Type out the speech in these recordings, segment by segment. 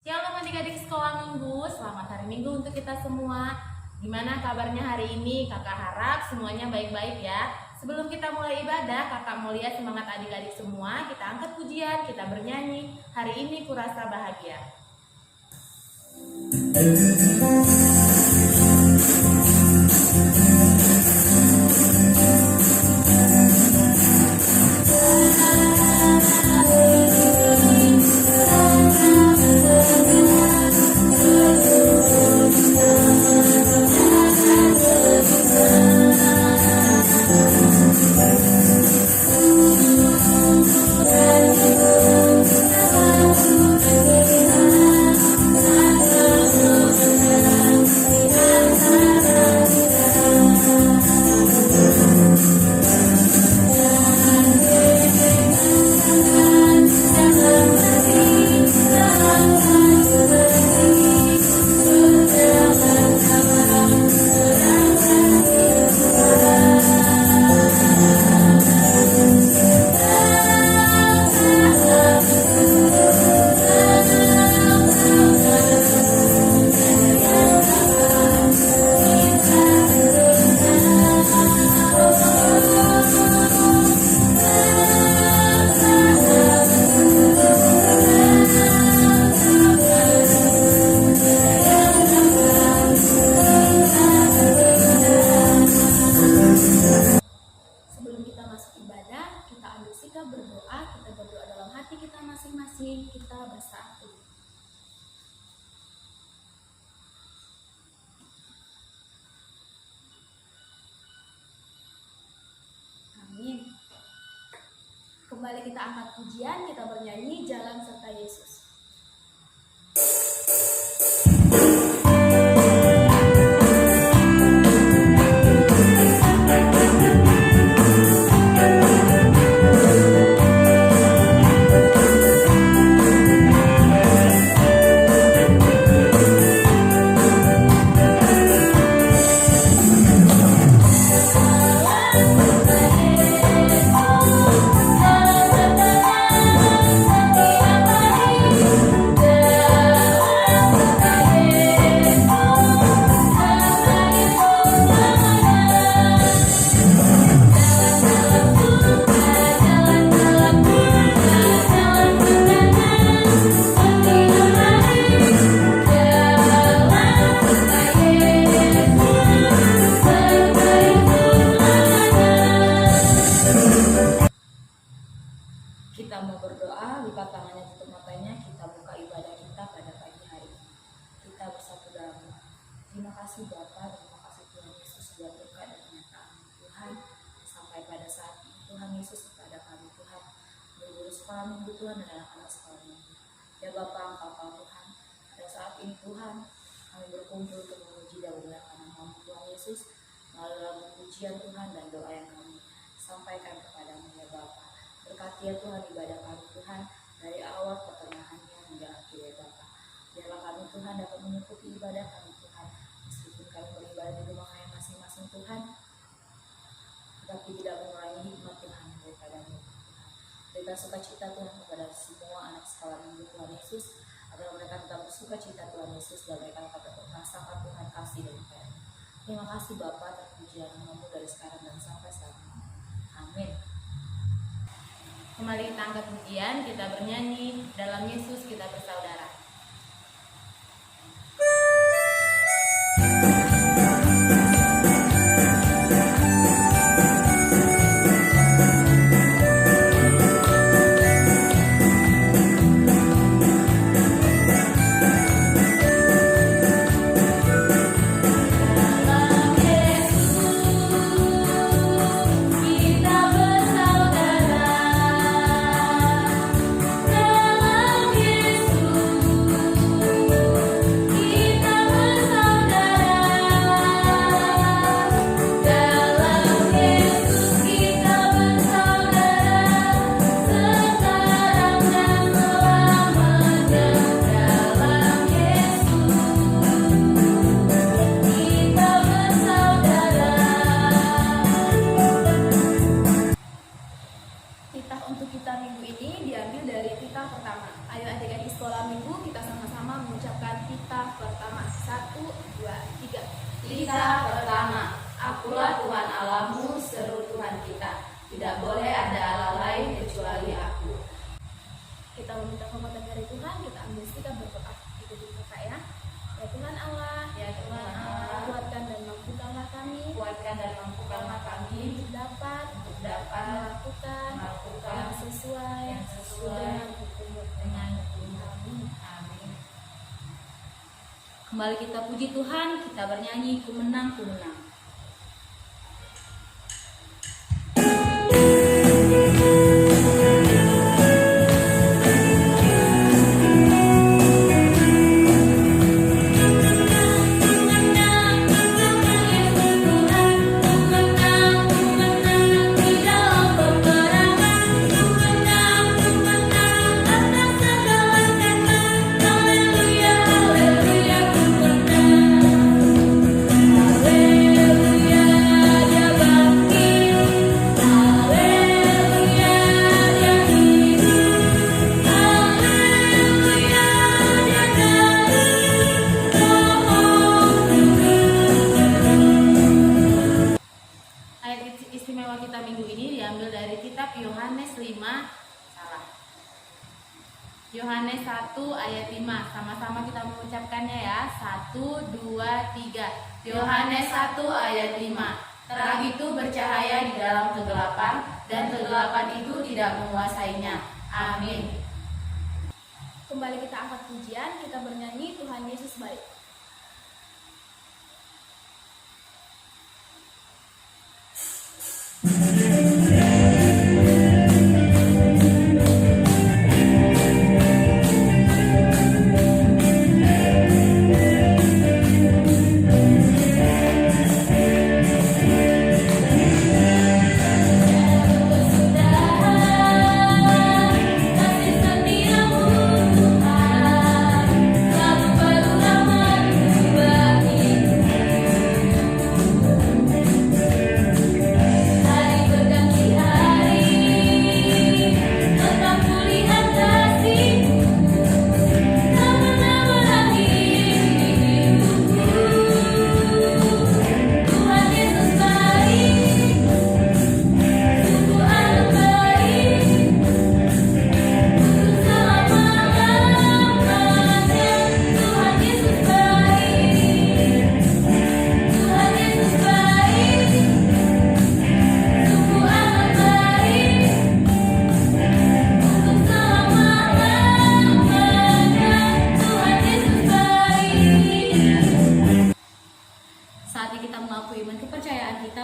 Shalom adik-adik sekolah minggu, selamat hari minggu untuk kita semua. Gimana kabarnya hari ini? Kakak harap semuanya baik-baik ya. Sebelum kita mulai ibadah, kakak mau lihat semangat adik-adik semua. Kita angkat pujian, kita bernyanyi. Hari ini kurasa bahagia. Kita bersatu. Amin. Kembali kita angkat pujian, kita bernyanyi Jalan Serta Yesus. Kita mau berdoa, lipat tangannya, tutup matanya, kita buka ibadah kita pada pagi hari ini. Kita bersatu dalam doa. Terima kasih Bapa, terima kasih Tuhan Yesus buat berkat dan penyertaan Tuhan. Sampai pada saat ini Tuhan Yesus kepada kami Tuhan, guru-guru sekolah minggu Tuhan dan anak-anak sekolah minggu. Ya Bapa, Engkau Tuhan, pada saat ini Tuhan kami berkumpul untuk memuji dan memuliakan nama Tuhan Yesus melalui lagu pujian Tuhan dan doa yang kami sampaikan kepadamu ya Bapa. Berkati ya Tuhan ibadah kami Tuhan dari awal pertengahannya hingga akhir ya Bapa. Biarlah kami Tuhan dapat mengikuti ibadah kami Tuhan, meskipun kami beribadah di rumah kami masing-masing Tuhan, tetapi tidak mengurangi hikmat Tuhan daripadamu Tuhan. Berikan sukacita Tuhan kepada semua anak sekolah minggu Tuhan Yesus, agar mereka tetap bersukacita Tuhan Yesus dan mereka dapat merasakan Tuhan kasih dan karunia. Terima kasih Bapa, terpujian namamu dari sekarang dan sampai selamanya. Amin. Kembali kita angkat pujian, kita bernyanyi dalam Yesus kita bersaudara. Dalam Yesus ini diambil dari titah pertama. Ayo adik-adik sekolah minggu kita sama-sama mengucapkan titah pertama. 1, 2, 3. Titah pertama, akulah Tuhan Allahmu, seru Tuhan kita. Tidak boleh ada Allah lain kecuali aku. Kita meminta kekuatan dari Tuhan, kita ambil sikap berdoa. Ikuti kakak ya. Ya Tuhan Allah, Ya Tuhan Allah, kuatkan dan mampukanlah kami kuatkan dan mampukanlah kami untuk dapat melakukan yang sesuai dengan hukum-Mu. dengan hukum-Mu. Amin. Kembali kita puji Tuhan, kita bernyanyi ku menang, ku menang. Istimewa kita minggu ini diambil dari kitab Yohanes 5. Yohanes 1 ayat 5. Sama-sama kita mengucapkannya ya. 1, 2, 3. Yohanes 1 ayat 5. Terang itu bercahaya di dalam kegelapan, dan kegelapan itu tidak menguasainya. Amin. Kembali kita angkat pujian, kita bernyanyi Tuhan Yesus baik.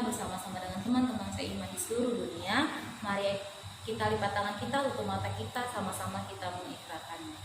bersama-sama dengan teman-teman seiman di seluruh dunia. Mari kita lipat tangan kita, tutup mata kita, sama-sama kita mengikrarkannya.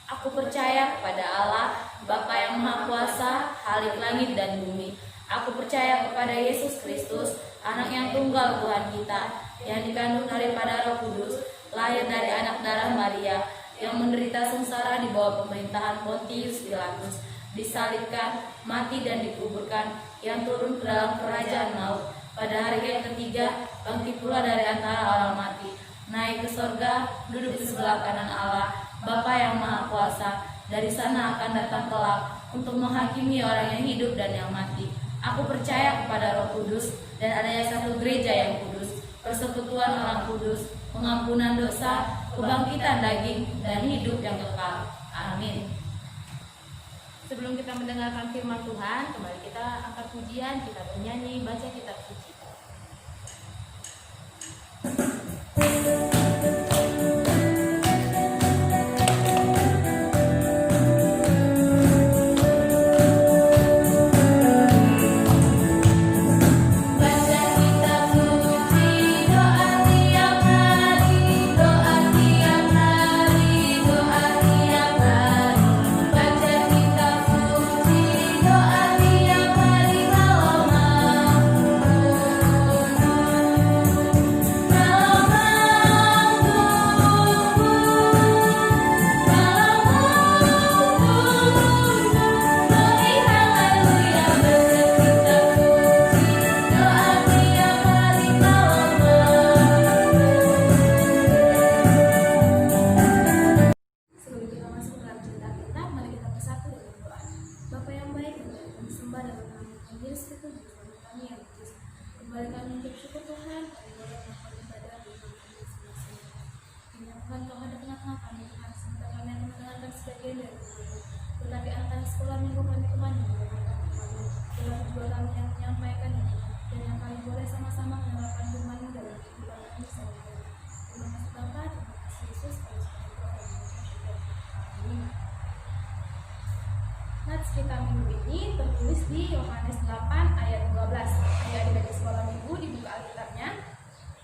Aku percaya kepada Allah, Bapa yang Maha Kuasa, Khalik langit dan bumi. Aku percaya kepada Yesus Kristus, Anak yang tunggal Tuhan kita, yang dikandung daripada Roh Kudus, lahir dari anak darah Maria, yang menderita sengsara di bawah pemerintahan Pontius Pilatus, disalibkan, mati dan dikuburkan, yang turun ke dalam kerajaan maut. Pada hari yang ketiga, bangkit pula dari antara orang mati, naik ke sorga, duduk di sebelah kanan Allah, Bapa yang Maha Kuasa. Dari sana akan datang kelak untuk menghakimi orang yang hidup dan yang mati. Aku percaya kepada Roh Kudus dan adanya satu gereja yang kudus, persekutuan orang kudus, pengampunan dosa, kebangkitan daging, dan hidup yang kekal. Amin. Sebelum kita mendengarkan firman Tuhan, kembali kita angkat pujian, kita bernyanyi, baca kitab suci. Doa tiap hari, Tuhan, Kau ada tengah-tengah kami Tuhan, sebentar kami akan mendengarkan sebagian dari firman-Mu. Tetapi anak-anak sekolah minggu kami kembali mendengarkan firman-Mu. Dalam kedua kami yang menyampaikan ya Tuhan, dan yang kami boleh sama-sama menerapkan firman-Mu dalam kehidupan kami sehari-hari. Terima kasih Bapa, terima kasih Yesus, kami sekali doa dan mengucap syukur. Amin. Nats kita minggu ini tertulis di Yohanes 8 ayat 12. Adik-adik sekolah minggu dibuka Alkitabnya.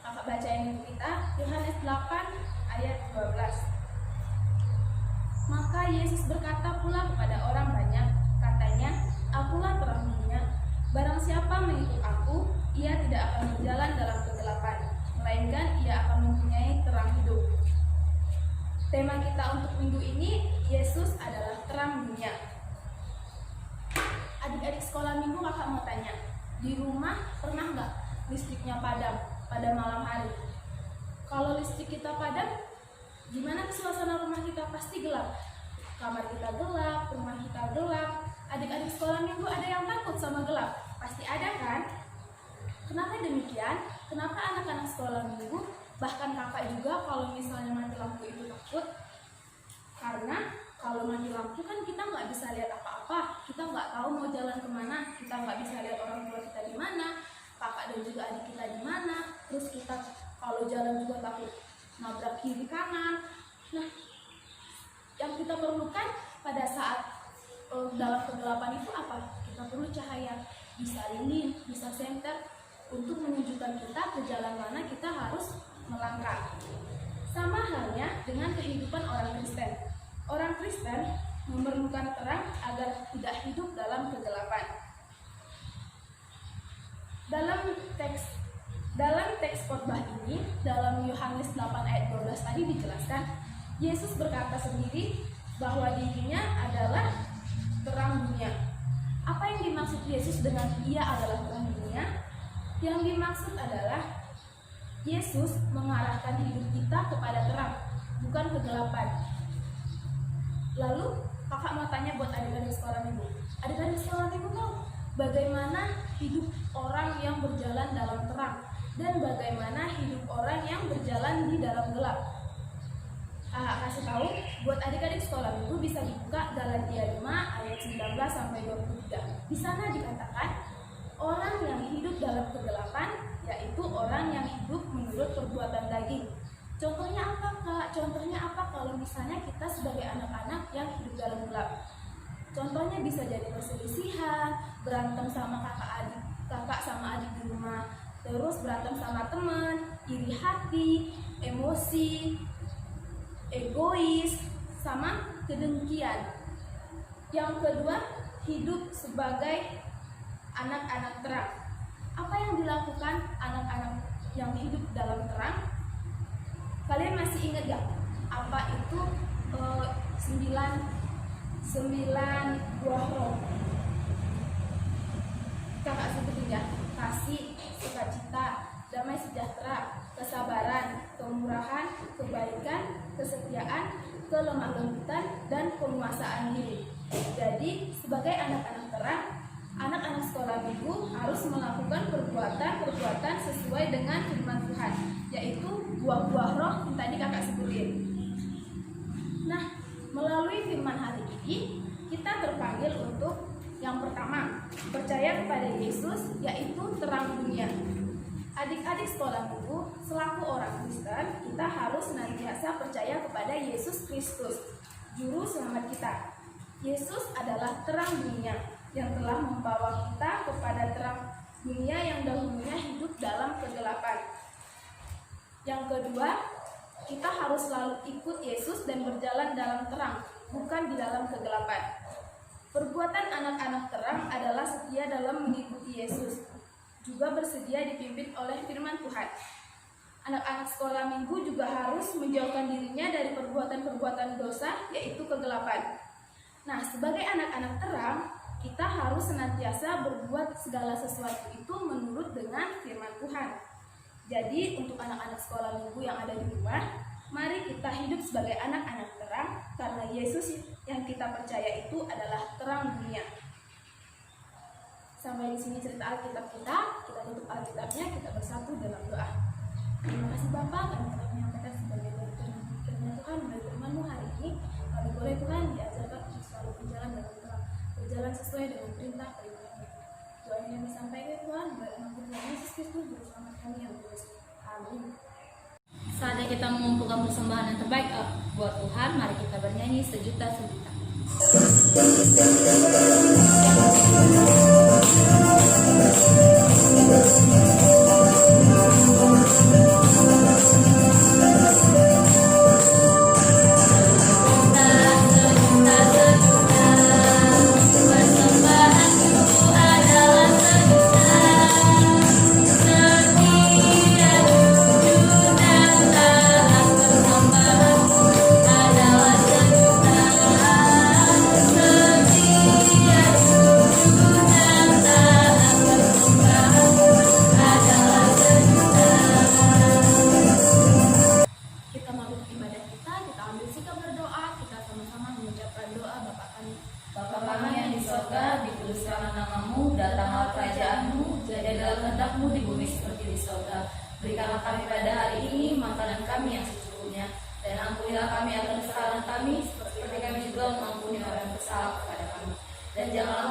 Kakak bacain minggu kita Yohanes 8 ayat 12. Maka Yesus berkata pula kepada orang banyak, katanya, Akulah terang dunia. Barang siapa mengikut aku, ia tidak akan berjalan dalam kegelapan, melainkan ia akan mempunyai terang hidup. Tema kita untuk minggu ini, Yesus adalah terang dunia. Adik-adik sekolah minggu, kakak mau tanya, di rumah pernah nggak listriknya padam pada malam hari? Kalau listrik kita padam, gimana suasana rumah kita? Pasti gelap. Kamar kita gelap, rumah kita gelap. Adik-adik sekolah minggu ada yang takut sama gelap? Pasti ada kan? Kenapa demikian? Kenapa anak-anak sekolah minggu, bahkan kakak juga kalau misalnya mati lampu itu takut? Karena kalau mati lampu kan kita nggak bisa lihat apa-apa, kita nggak tahu mau jalan kemana, kita nggak bisa lihat orang tua kita di mana, kakak dan juga adik kita di mana, terus kita kalau jalan juga takut nabrak kiri kanan. Nah, yang kita perlukan pada saat dalam kegelapan itu apa? Kita perlu cahaya, bisa lilin, bisa senter untuk menunjukkan kita ke jalan mana kita harus melangkah. Sama halnya dengan kehidupan orang Kristen. Orang Kristen memerlukan terang agar tidak hidup dalam kegelapan. Dalam teks khotbah ini, dalam Yohanes 8 ayat 12 tadi dijelaskan, Yesus berkata sendiri bahwa dirinya adalah terang dunia. Apa yang dimaksud Yesus dengan ia adalah terang dunia? Yang dimaksud adalah Yesus mengarahkan hidup kita kepada terang, bukan kegelapan. Lalu kakak mau tanya buat adik-adik sekolah minggu. Adik-adik sekolah minggu tahu bagaimana hidup orang yang berjalan dalam terang dan bagaimana hidup orang yang berjalan di dalam gelap. Kakak kasih tahu buat adik-adik sekolah minggu bisa dibuka Galatia 5 ayat 19 sampai 23. Di sana dikatakan orang yang hidup dalam kegelapan yaitu orang yang hidup menurut perbuatan daging. Contohnya apa Kak? Contohnya apa kalau misalnya kita sebagai anak-anak yang hidup dalam gelap? Contohnya bisa jadi perselisihan, berantem sama kakak sama adik di rumah, terus berantem sama teman, iri hati, emosi, egois, sama kedengkian. Yang kedua, hidup sebagai anak-anak terang. Apa yang dilakukan anak-anak yang hidup dalam terang? Kalian masih ingat gak? Apa itu 9 buah roh? Kakak sebutin ya. Kasih, sukacita, damai sejahtera, kesabaran, kemurahan, kebaikan, kesetiaan, kelemah lembutan, dan penguasaan diri. Jadi sebagai anak-anak terang, anak-anak sekolah minggu harus melakukan perbuatan-perbuatan sesuai dengan firman Tuhan, yaitu buah-buah roh yang tadi kakak sebutin. Nah, melalui firman hari ini, kita terpanggil untuk yang pertama, percaya kepada Yesus, yaitu terang dunia. Adik-adik sekolah minggu, selaku orang Kristen, kita harus senantiasa percaya kepada Yesus Kristus, Juru Selamat kita. Yesus adalah terang dunia yang telah membawa kita kepada terang dunia yang dahulunya hidup dalam kegelapan. Yang kedua, kita harus selalu ikut Yesus dan berjalan dalam terang, bukan di dalam kegelapan. Perbuatan anak-anak terang adalah setia dalam mengikuti Yesus, juga bersedia dipimpin oleh firman Tuhan. Anak-anak sekolah minggu juga harus menjauhkan dirinya dari perbuatan-perbuatan dosa, yaitu kegelapan. Nah, sebagai anak-anak terang, kita harus senantiasa berbuat segala sesuatu itu menurut dengan firman Tuhan. Jadi, untuk anak-anak sekolah minggu yang ada di rumah, mari kita hidup sebagai anak-anak terang, karena Yesus yang kita percaya itu adalah terang dunia. Sampai di sini cerita Alkitab kita tutup Alkitabnya, kita bersatu dalam doa. Terima kasih Bapak, kami telah menyampaikan sebagai berikut tak beriman. Doa yang disampaikan Tuhan berakhir Tuhan Yesus Kristus juru selamat kami yang kudus. Amin. Saatnya kita mengumpulkan persembahan yang terbaik buat Tuhan. Mari kita bernyanyi sejuta-sejuta. Kita melakukan ibadah kita ambil sikap berdoa, kita sama-sama mengucapkan doa Bapa kami. Bapa kami yang di sorga, dikuduskanlah namamu, datanglah kerajaanmu, jadilah kehendak-mu di bumi seperti di sorga. Berikanlah kami pada hari ini makanan kami yang secukupnya, dan ampunilah kami akan kesalahan kami, seperti kami juga mengampuni orang yang bersalah kepada kami. Dan janganlah